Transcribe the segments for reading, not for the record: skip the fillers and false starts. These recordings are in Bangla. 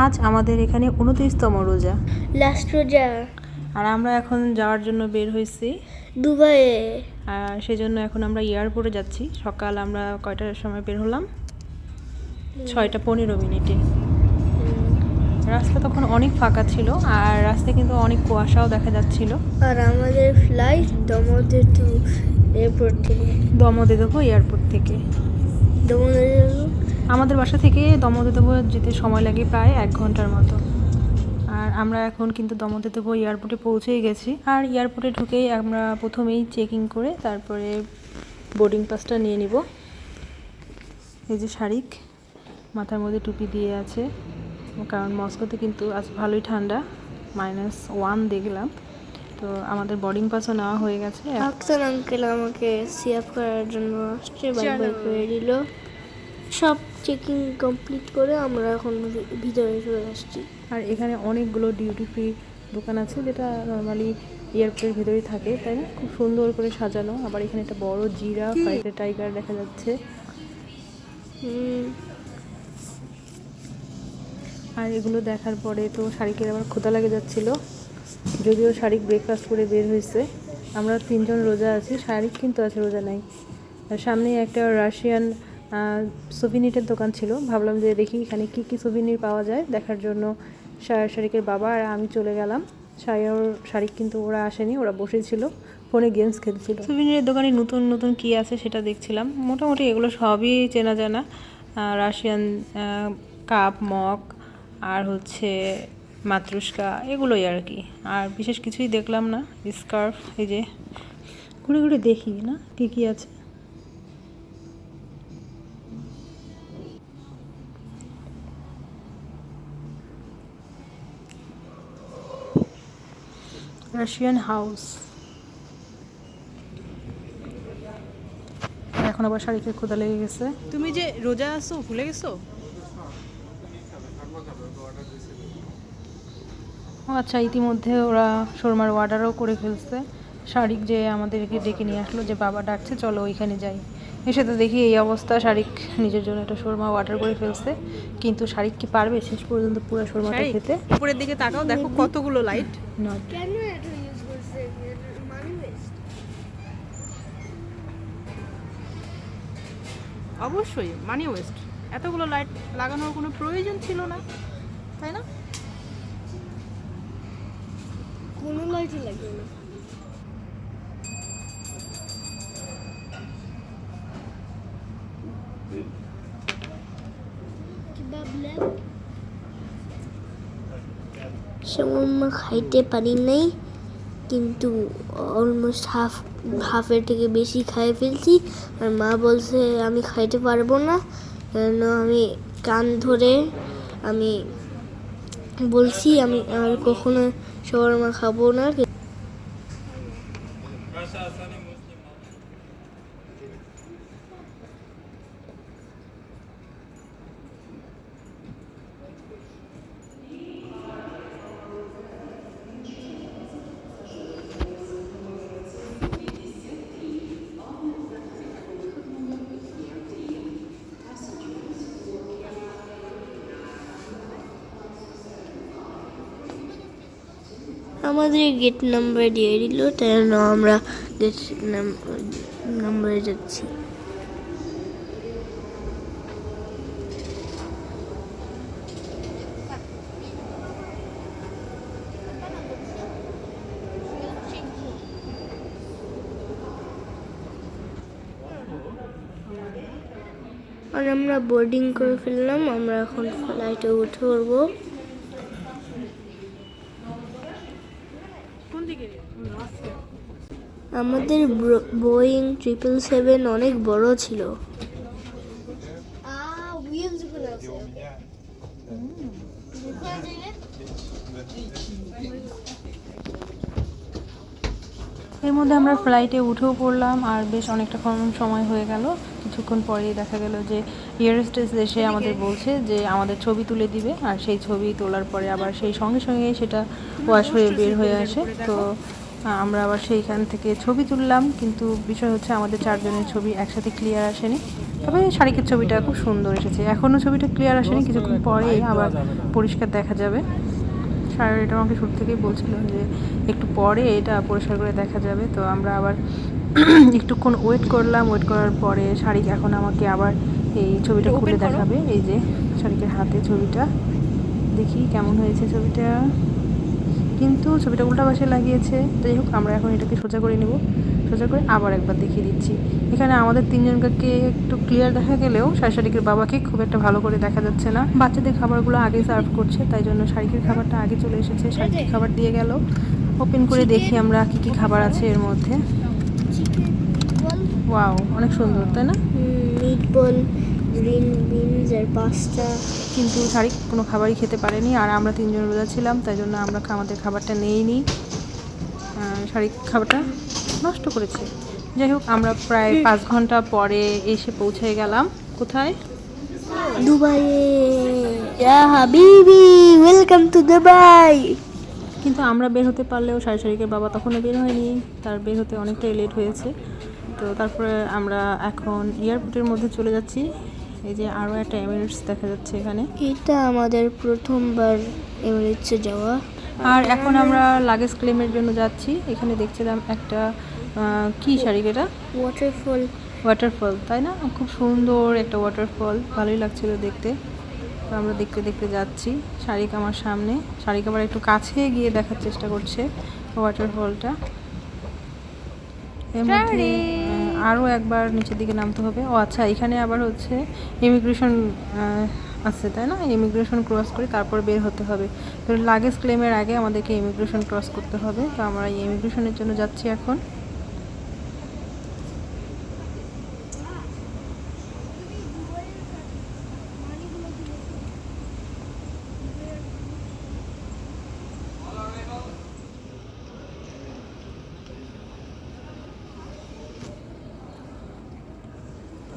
আজ আমাদের এখানে 29তম রোজা, লাস্ট রোজা। আর আমরা এখন যাওয়ার জন্য বের হয়েছি দুবাইয়ে। আর সেজন্য এখন আমরা এয়ারপোর্টে যাচ্ছি। সকাল আমরা কয়টার সময় বের হলাম? 6:15। রাস্তা তখন অনেক ফাঁকা ছিল আর রাস্তায় কিন্তু অনেক কুয়াশাও দেখা যাচ্ছিল। আর আমাদের ফ্লাইট দমদর টু এয়ারপোর্ট থেকে। দমদর এয়ারপোর্ট থেকে আমাদের বাসা থেকে দমদর যেতে সময় লাগে প্রায় 1 ঘন্টার মতো। আর আমরা এখন কিন্তু দমদর এয়ারপোর্টে পৌঁছেই গেছি। আর এয়ারপোর্টে ঢুকেই আমরা প্রথমেই চেকিং করে তারপরে বোর্ডিং পাসটা নিয়ে নিব। এই যে শারিক মাথার মধ্যে টুপি দিয়ে আছে, কারণ মস্কোতে কিন্তু আজ ভালোই ঠান্ডা, -1 দেখলাম। তো আমাদের বোর্ডিং পাসও নেওয়া হয়ে গেছে। আক্তার আঙ্কেল আমাকে সিএফ করার জন্য আসছে, বাই করে দিল। সব চেকিং কমপ্লিট করে আমরা এখন ভিতরে চলে আসছি। আর এখানে অনেকগুলো ডিউটি ফ্রি দোকান আছে, যেটা নর্মালি এয়ারপোর্টের ভিতরেই থাকে, তাই না? খুব সুন্দর করে সাজানো। আবার এখানে একটা বড় জিরাফ আর একটা টাইগার দেখা যাচ্ছে। আর এগুলো দেখার পরে তো শারিকের আবার ক্ষুধা লেগে যাচ্ছিল, যদিও শারিক ব্রেকফাস্ট করে বের হয়েছে। আমরা 3 জন রোজা আছি, শারিক কিন্তু আছে রোজা নাই। আর সামনে একটা রাশিয়ান সোভিনিটের দোকান ছিল, ভাবলাম যে দেখি এখানে কি কি সোভিনির পাওয়া যায় দেখার জন্য শারিকের বাবা আর আমি চলে গেলাম। শারিক কিন্তু ওরা আসেনি, ওরা বসেছিল ফোনে গেমস খেলছিল। সোভিনিরের দোকানে নতুন নতুন কী আছে সেটা দেখছিলাম। মোটামুটি এগুলো সবই চেনা জানা, রাশিয়ান কাপ মগ আর হচ্ছে মাতৃষ্কা, এগুলোই আর কি। আর বিশেষ কিছুই দেখলাম না। স্কার্ফ, এই যে ঘুরে ঘুরে দেখি না কী কী আছে। Russian house. এখন আবার শাড়িতে ক্ষুধা লেগে গেছে। তুমি যে রোজা আছো ভুলে গেছো? ও আচ্ছা, ইতিমধ্যে ওরা শর্মার অর্ডারও করে ফেলছে। শারিক যে আমাদেরকে ডেকে নিয়ে আসলো যে বাবা ডাকছে চলো ওইখানে যাই। এসে তো দেখি এই অবস্থা, শারিক নিজের জন্য একটা শর্মা অর্ডার করে ফেলছে। কিন্তু শারিক কি পারবে শেষ পর্যন্ত পুরো শর্মাটা খেতে? উপরের দিকে তাকাও, দেখো কতগুলো লাইট। কেন এটা ইউজ করছে? মানি ওয়েস্ট। অবশ্যই মানি ওয়েস্ট, এতগুলো লাইট লাগানোর কোনো প্রয়োজন ছিল না, তাই না? কোনো লাইটই লাগবে না। শাওয়ারমা খাইতে পারি নাই, কিন্তু অলমোস্ট হাফের থেকে বেশি খাই ফেলছি। আর মা বলছে আমি খাইতে পারবো না, কেন আমি কান ধরে আমি বলছি আমি আর কখনো শাওয়ারমা খাবো না। আমাদের গেট নাম্বার দিয়ে দিল, তাই আমরা গেট নাম্বারে যাচ্ছি। আর আমরা বোর্ডিং করে ফেললাম, আমরা এখন ফ্লাইটে উঠে পড়বো। আমাদের বোয়িং 777 অনেক বড় ছিল। এর মধ্যে আমরা ফ্লাইটে উঠেও পড়লাম আর বেশ অনেকটা সময় হয়ে গেল। কিছুক্ষণ পরেই দেখা গেল যে এয়ার হোস্টেস এসে আমাদের বলছে যে আমাদের ছবি তুলে দিবে, আর সেই ছবি তোলার পরে আবার সেই সঙ্গে সঙ্গে সেটা ওয়াশ হয়ে বের হয়ে আসে। তো আমরা আবার সেইখান থেকে ছবি তুললাম, কিন্তু বিষয় হচ্ছে আমাদের 4 জনের ছবি একসাথে ক্লিয়ার আসেনি। তবে শারিকের ছবিটা খুব সুন্দর এসেছে। এখনও ছবিটা ক্লিয়ার আসেনি, কিছুক্ষণ পরে আবার পরিষ্কার দেখা যাবে। শাড়ি এটা আমাকে শুরু থেকেই বলছিল যে একটু পরে এটা পরিষ্কার করে দেখা যাবে। তো আমরা আবার একটুক্ষণ ওয়েট করলাম। ওয়েট করার পরে শারিক এখন আমাকে আবার এই ছবিটা খুলে দেখাবে। এই যে শারিকের হাতে ছবিটা, দেখি কেমন হয়েছে ছবিটা। কিন্তু ছবিটা উল্টা পাশে লাগিয়েছে। যাই হোক, আমরা এখন এটাকে সোজা করে নেব। সোজা করে আবার একবার দেখিয়ে দিচ্ছি। এখানে আমাদের 3 জনকে একটু ক্লিয়ার দেখা গেলেও শারিকের বাবাকে খুব একটা ভালো করে দেখা যাচ্ছে না। বাচ্চাদের খাবারগুলো আগে সার্ভ করছে, তাই জন্য শারিকের খাবারটা আগে চলে এসেছে। শারিকের খাবার দিয়ে গেল। ওপেন করে দেখি আমরা কি কি খাবার আছে এর মধ্যে। ওয়াও, অনেক সুন্দর, তাই না? মিটবল, গ্রিন বিনস আর পাস্তা। কিন্তু শারিক কোনো খাবারই খেতে পারেনি, আর আমরা 3 জন রোজা ছিলাম, তাই জন্য আমরা আমাদের খাবারটা নেইনি। শারিক খাবারটা নষ্ট করেছে। যাই হোক, আমরা প্রায় 5 ঘন্টা পরে এসে পৌঁছে গেলাম। কোথায়? দুবাইয়ে। ইয়া হাবিবি, ওয়েলকাম টু দুবাই। কিন্তু আমরা বের হতে পারলেও শারিকের বাবা তখনও বের হয়নি। তার বের হতে অনেকটাই লেট হয়েছে। তো তারপরে আমরা এখন এয়ারপোর্টের মধ্যে চলে যাচ্ছি। এই যে আরও একটা এমিরেটস দেখা যাচ্ছে এখানে। এটা আমাদের প্রথমবার এমিরেটসে যাওয়া। আর এখন আমরা লাগেজ ক্লেমের জন্য যাচ্ছি। এখানে দেখছিলাম একটা কি শারিক, এটা ওয়াটারফল, তাই না? খুব সুন্দর একটা ওয়াটারফল, ভালোই লাগছিল দেখতে। তো আমরা দেখতে দেখতে যাচ্ছি। শারিক আমার সামনে, শারিক আবার একটু কাছে গিয়ে দেখার চেষ্টা করছে ওয়াটারফলটা। এর মধ্যে আরও একবার নিচের দিকে নামতে হবে। ও আচ্ছা, এখানে আবার হচ্ছে ইমিগ্রেশন আছে, তাই না? ইমিগ্রেশন ক্রস করে তারপর বের হতে হবে। তো লাগেজ ক্লেমের আগে আমাদেরকে ইমিগ্রেশন ক্রস করতে হবে। তো আমরা এই ইমিগ্রেশনের জন্য যাচ্ছি এখন।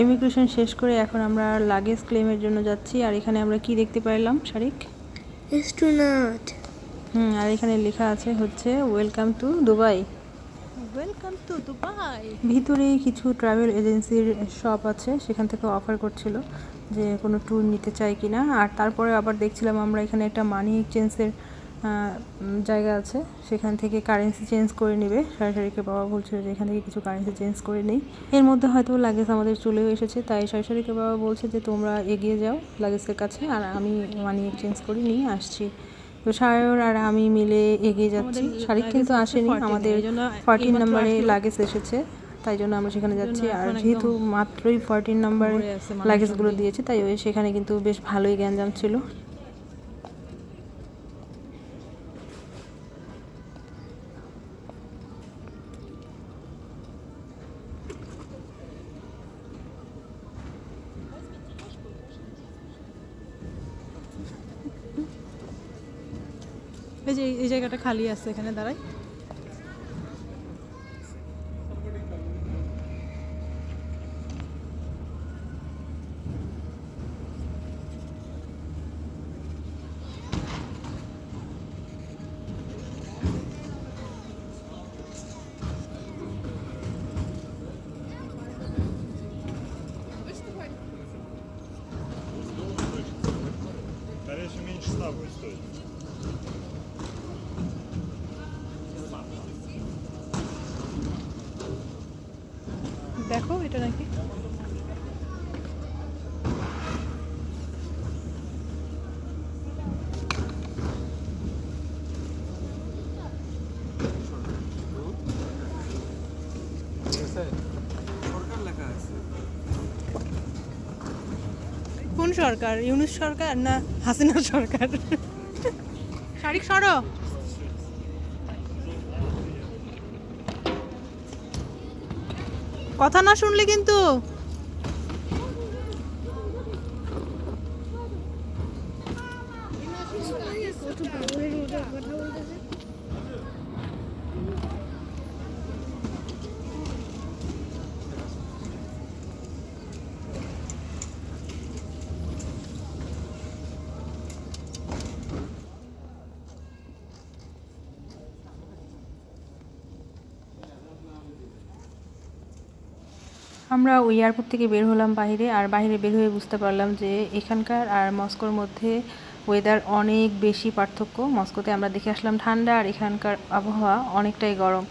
ইমিগ্রেশন শেষ করে এখন আমরা লাগেজ ক্লেমের জন্য যাচ্ছি। আর এখানে আমরা কি দেখতে পাইলাম শারিক? অ্যাস্ট্রোনট। আর এখানে লেখা আছে হচ্ছে welcome to Dubai. Welcome to Dubai. ভিতরে কিছু ট্রাভেল এজেন্সির শপ আছে, সেখান থেকে অফার করছিল যে কোনো ট্যুর নিতে চাই কিনা। আর তারপরে আবার দেখছিলাম আমরা এখানে একটা মানি এক্সচেঞ্জের জায়গা আছে, সেখান থেকে কারেন্সি চেঞ্জ করে নেবে। শারিকের বাবা বলছিল যে এখান থেকে কিছু কারেন্সি চেঞ্জ করে নেই। এর মধ্যে হয়তো লাগেজ আমাদের চলেও এসেছে, তাই শারিকের বাবা বলছে যে তোমরা এগিয়ে যাও লাগেজের কাছে, আর আমি মানি এক্সচেঞ্জ করে নিয়ে আসছি। তো সায়র আর আমি মিলে এগিয়ে যাচ্ছি। শারিক কিন্তু আসেনি, আমাদের 14 নম্বরে লাগেজ এসেছে, তাই জন্য আমরা সেখানে যাচ্ছি। আর যেহেতু মাত্রই 14 নম্বরে লাগেজগুলো দিয়েছে, তাই সেখানে কিন্তু বেশ ভালোই গ্যাঞ্জাম ছিল। এই যে এই জায়গাটা খালি আছে, এখানে দাঁড়াই। Конечно, меньше 100 будет стоить. দেখো এটা নাকি কোন সরকার? ইউনূস সরকার না হাসিনা সরকার? শারিক সরো। কথা না শুনলে কিন্তু। আমরা ওই এয়ারপোর্ট থেকে বের হলাম বাইরে, আর বাইরে বের হয়ে বুঝতে পারলাম যে এখানকার আর মস্কোর মধ্যে ওয়েদার অনেক বেশি পার্থক্য। মস্কোতে আমরা দেখে আসলাম ঠান্ডা, আর এখানকার আবহাওয়া অনেকটাই গরম,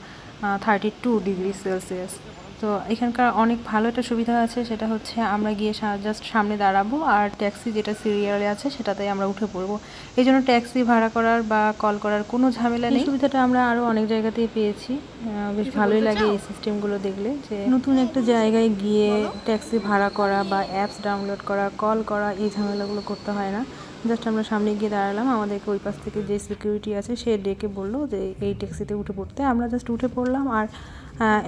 32 ডিগ্রি সেলসিয়াস। তো এখানকার অনেক ভালো একটা সুবিধা আছে, সেটা হচ্ছে আমরা গিয়ে জাস্ট সামনে দাঁড়াবো আর ট্যাক্সি যেটা সিরিয়ালে আছে সেটাতেই আমরা উঠে পড়বো। এই জন্য ট্যাক্সি ভাড়া করার বা কল করার কোনো ঝামেলা নেই। সুবিধাটা আমরা আরও অনেক জায়গাতেই পেয়েছি। বেশ ভালোই লাগে এই সিস্টেমগুলো দেখলে, যে নতুন একটা জায়গায় গিয়ে ট্যাক্সি ভাড়া করা বা অ্যাপস ডাউনলোড করা, কল করা, এই ঝামেলাগুলো করতে হয় না। জাস্ট আমরা সামনে গিয়ে দাঁড়ালাম, আমাদেরকে ওই পাশ থেকে যে সিকিউরিটি আছে সে ডেকে বললো যে এই ট্যাক্সিতে উঠে পড়তে। আমরা জাস্ট উঠে পড়লাম, আর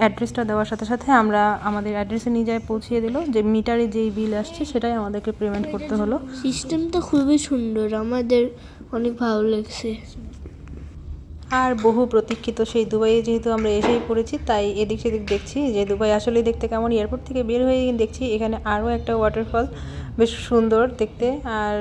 অ্যাড্রেসটা দেওয়ার সাথে সাথে আমরা আমাদের অ্যাড্রেসে নিয়ে যায় পৌঁছিয়ে দিল। যে মিটারে যেই বিল আসছে সেটাই আমাদেরকে পেমেন্ট করতে হলো। সিস্টেমটা খুবই সুন্দর, আমাদের অনেক ভালো লাগছে। আর বহু প্রতীক্ষিত সেই দুবাইয়ে যেহেতু আমরা এসেই পড়েছি, তাই এদিক সেদিক দেখছি যে দুবাই আসলেই দেখতে কেমন। এয়ারপোর্ট থেকে বের হয়ে দেখছি এখানে আরও একটা ওয়াটারফল, বেশ সুন্দর দেখতে। আর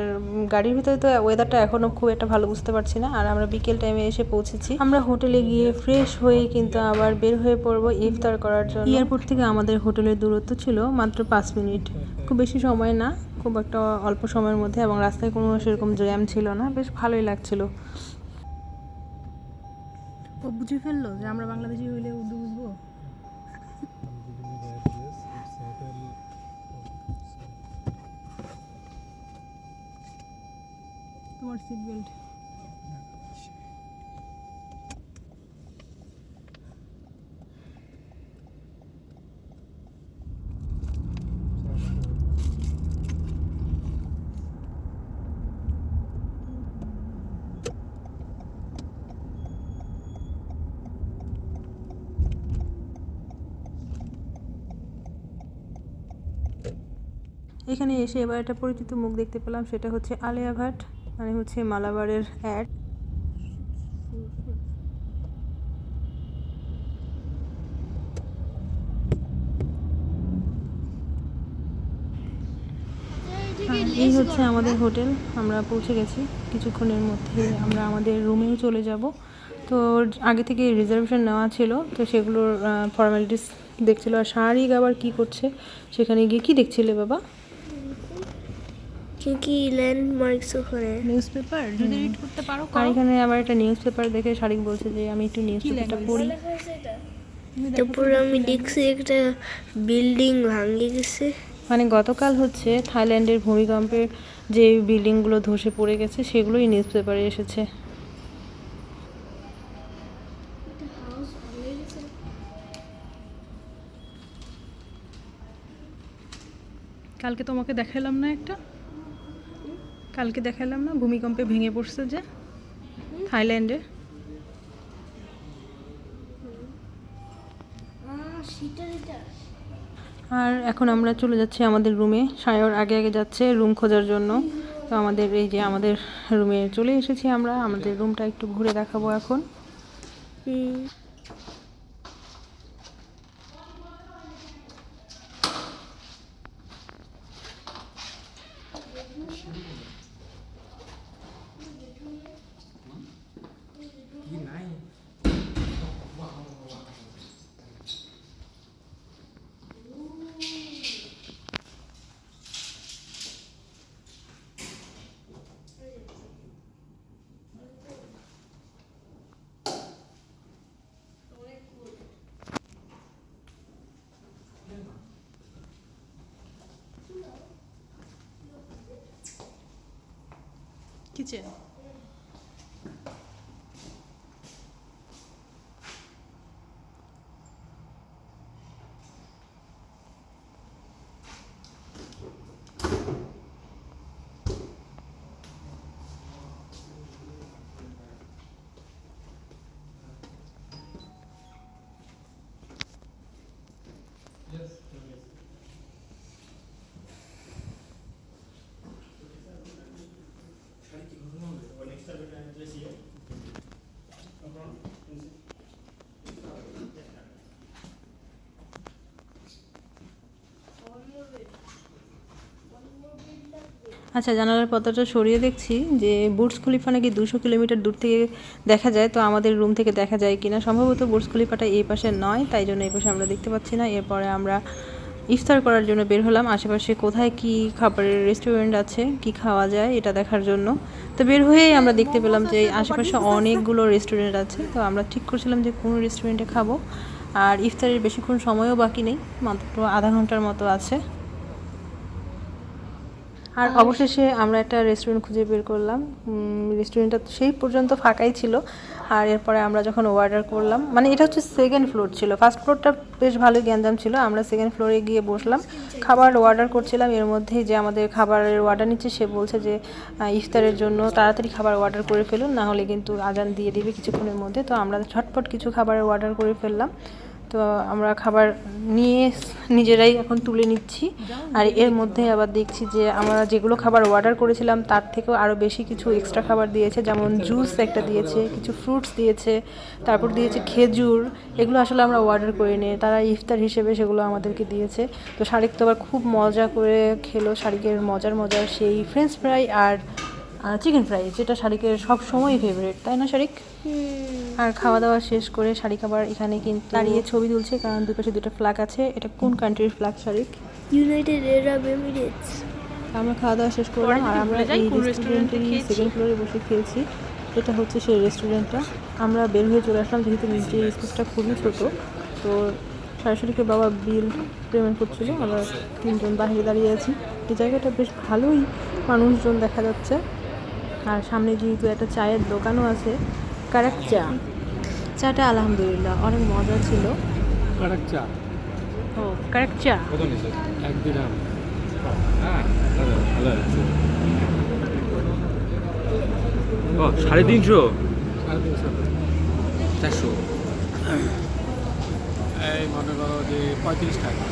গাড়ির ভিতরে তো ওয়েদারটা এখনও খুব একটা ভালো বুঝতে পারছি না। আর আমরা বিকেল টাইমে এসে পৌঁছেছি। আমরা হোটেলে গিয়ে ফ্রেশ হয়ে কিন্তু আবার বের হয়ে পড়বো ইফতার করার জন্য। এয়ারপোর্ট থেকে আমাদের হোটেলের দূরত্ব ছিল মাত্র 5 মিনিট, খুব বেশি সময় না, খুব একটা অল্প সময়ের মধ্যে, এবং রাস্তায় কোনো সেরকম জ্যাম ছিল না, বেশ ভালোই লাগছিল। ও বুঝে ফেললো যে আমরা বাংলাদেশি হইলে উর্দু বুঝবো। তোমার সিট বেল্ট এখানে এসে এবার একটা পরিচিত মুখ দেখতে পেলাম, সেটা হচ্ছে আলিয়া ভাট, মানে হচ্ছে মালাবারের অ্যাড। এই হচ্ছে আমাদের হোটেল, আমরা পৌঁছে গেছি। কিছুক্ষণের মধ্যে আমরা আমাদের রুমেও চলে যাব। তো আগে থেকে রিজার্ভেশন নেওয়া ছিল, তো সেগুলোর ফর্মালিটিস দেখছিল। আর শাহরিক আবার কি করছে সেখানে গিয়ে, কি দেখছিলে বাবা? কি ল্যান্ডমার্কস ওখানে নিউজ পেপার যদি রিড করতে পারো আর এখানে আবার একটা নিউজ পেপার দেখে শাহরিক বলছে যে আমি একটু নিউজ পেপারটা পড়ি। তারপরে আমি দেখছি একটা বিল্ডিং ভাঙে গেছে। মানে গতকাল হচ্ছে থাইল্যান্ডের ভূমিকম্পের যে বিল্ডিংগুলো ধসে পড়ে গেছে সেগুলোই নিউজ পেপারে এসেছে। কালকে তোমাকে দেখালাম না কালকে দেখালাম না ভূমিকম্পে ভেঙে পড়ছে যে থাইল্যান্ডে। আর এখন আমরা চলে যাচ্ছি আমাদের রুমে। সায়র আগে আগে যাচ্ছে রুম খোঁজার জন্য। তো আমাদের এই যে আমাদের রুমে চলে এসেছি আমরা। আমাদের রুমটা একটু ঘুরে দেখাবো এখন। কিচেন আচ্ছা, জানালার পর্দাটা সরিয়ে দেখছি যে বুর্জ খলিফা নাকি 200 কিলোমিটার দূর থেকে দেখা যায়। তো আমাদের রুম থেকে দেখা যায় কিনা, সম্ভবত বুর্জ খলিফাটা এই পাশে নয়, তাই জন্য এই পাশে আমরা দেখতে পাচ্ছি না। এরপরে আমরা ইফতার করার জন্য বের হলাম আশেপাশে কোথায় কি খাবারের রেস্টুরেন্ট আছে, কি খাওয়া যায় এটা দেখার জন্য। তো বের হয়েই আমরা দেখতে পেলাম যে আশেপাশে অনেকগুলো রেস্টুরেন্ট আছে। তো আমরা ঠিক করছিলাম যে কোন রেস্টুরেন্টে খাবো। আর ইফতারের বেশিক্ষণ সময়ও বাকি নেই, মাত্র আধা ঘন্টার মতো আছে। আর অবশেষে আমরা একটা রেস্টুরেন্ট খুঁজে বের করলাম। রেস্টুরেন্টটা সেই পর্যন্ত ফাঁকাই ছিল। আর এরপরে আমরা যখন অর্ডার করলাম, মানে এটা হচ্ছে সেকেন্ড ফ্লোর ছিল, ফার্স্ট ফ্লোরটা বেশ ভালোই গ্যাঞ্জাম ছিল। আমরা সেকেন্ড ফ্লোরে গিয়ে বসলাম, খাবার অর্ডার করছিলাম। এর মধ্যেই যে আমাদের খাবারের অর্ডার নিচ্ছে সে বলছে যে ইফতারের জন্য তাড়াতাড়ি খাবার অর্ডার করে ফেলুন, না হলে কিন্তু আজান দিয়ে দিবে কিছুক্ষণের মধ্যে। তো আমরা ঝটপট কিছু খাবারের অর্ডার করে ফেললাম। তো আমরা খাবার নিয়ে নিজেরাই এখন তুলে নিচ্ছি। আর এর মধ্যে আবার দেখছি যে আমরা যেগুলো খাবার অর্ডার করেছিলাম তার থেকেও আরও বেশি কিছু এক্সট্রা খাবার দিয়েছে, যেমন জুস একটা দিয়েছে, কিছু ফ্রুটস দিয়েছে, তারপর দিয়েছে খেজুর। এগুলো আসলে আমরা অর্ডার করিনি, তারা ইফতার হিসেবে সেগুলো আমাদেরকে দিয়েছে। তো শারিক তো আবার খুব মজা করে খেলো। শারিকের মজার সেই ফ্রেঞ্চ ফ্রাই আর চিকেন ফ্রাই, যেটা শারিকের সব সময়ই ফেভারিট, তাই না শারিক? আর খাওয়া দাওয়া শেষ করে শারিক আবার এখানে কিন্তু দাঁড়িয়ে ছবি তুলছে, কারণ দুপাশে দুটো ফ্ল্যাগ আছে। এটা কোন কান্ট্রির flag Sharik? United Arab Emirates. আমরা খাওয়া দাওয়া শেষ করলাম আর আমরা এই রেস্টুরেন্টেরই সেকেন্ড ফ্লোরে বসে খেয়েছি। এটা হচ্ছে সেই রেস্টুরেন্টটা। আমরা বের হয়ে চলে আসলাম, যেহেতু নিচে স্পেসটা খুবই ছোট। তো সরাসরিকে বাবা বিল পেমেন্ট করছিল, আমরা তিনজন বাইরে দাঁড়িয়ে আছি। এই জায়গাটা বেশ ভালোই মানুষজন দেখা যাচ্ছে। আর সামনে যেহেতু একটা চায়ের দোকানও আছে, কারেক্ট চা, চাটা আলহামদুলিল্লাহ অনেক মজা ছিল। কারেক্ট চা ও কারেক্ট চা কত নিছে? 1 দিরহাম। হ্যাঁ ভালো আছে। ও 350 400 এই মনে করো যে 35 টাকা।